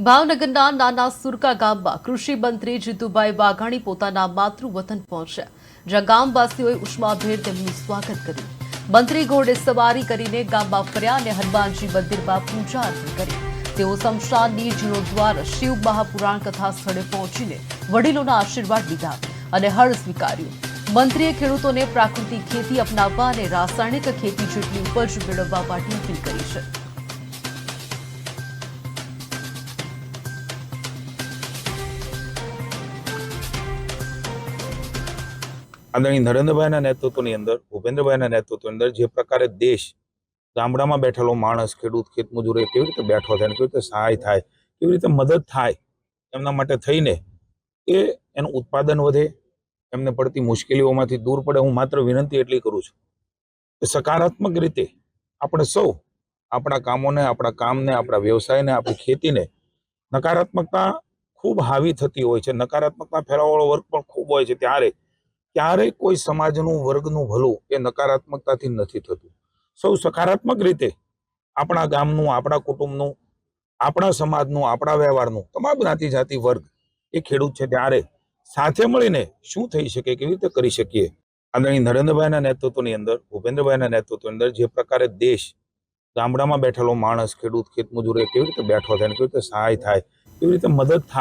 ભાવનગરના નાના સુરકા ગામમાં કૃષિ મંત્રી જીતુભાઈ વાઘાણી પોતાના માતૃવતન પહોંચ્યા, જ્યાં ગામવાસીઓએ ઉષ્માભેર તેમનું સ્વાગત કર્યું। મંત્રી ઘોડે સવારી કરીને ગામમાં ફર્યા અને હનુમાનજી મંદિરમાં પૂજા અર્પણ કરી। તેઓ શમશાનની જીર્ણોદ્વાર શિવ મહાપુરાણ કથા સ્થળે પહોંચીને વડીલોના આશીર્વાદ લીધા અને હળ સ્વીકાર્યું। મંત્રીએ ખેડૂતોને પ્રાકૃતિક ખેતી અપનાવવા અને રાસાયણિક ખેતી જેટલી ઉપજ મેળવવા માટે અપીલ કરી છે। આદરણીય નરેન્દ્રભાઈના નેતૃત્વની અંદર, ભૂપેન્દ્રભાઈના નેતૃત્વની અંદર જે પ્રકારે દેશ ગામડામાં બેઠેલો માણસ, ખેડૂત, ખેતમજૂર કેવી રીતે બેઠો થાય, કેવી રીતે સહાય થાય, કેવી રીતે મદદ થાય એમના માટે થઈને એ એનું ઉત્પાદન વધે, એમને પડતી મુશ્કેલીઓમાંથી દૂર પડે। હું માત્ર વિનંતી એટલી કરું છું કે સકારાત્મક રીતે આપણે સૌ આપણા કામોને, આપણા કામને, આપણા વ્યવસાયને, આપણી ખેતીને નકારાત્મકતા ખૂબ હાવી થતી હોય છે, નકારાત્મકતા ફેલાવવાળો વર્ગ પણ ખૂબ હોય છે। ક્યારેય કોઈ સમાજનું, વર્ગનું ભલું એ નકારાત્મકતાથી નથી થતું। સૌ સકારાત્મક રીતે આપણા ગામનું, આપણા કુટુંબનું, આપણા સમાજનું, આપણા વ્યવહારનું, તમામ જ્ઞાતિ જાતિ વર્ગ એ ખેડૂત છે, ત્યારે સાથે મળીને શું થઈ શકે, કેવી રીતે કરી શકીએ। આદરણીય નરેન્દ્રભાઈના નેતૃત્વની અંદર, ભૂપેન્દ્રભાઈના નેતૃત્વની અંદર જે પ્રકારે દેશ ગામડામાં બેઠેલો માણસ, ખેડૂત, ખેતમજૂર કેવી રીતે બેઠો થાય, કેવી રીતે સહાય થાય, કેવી રીતે મદદ થાય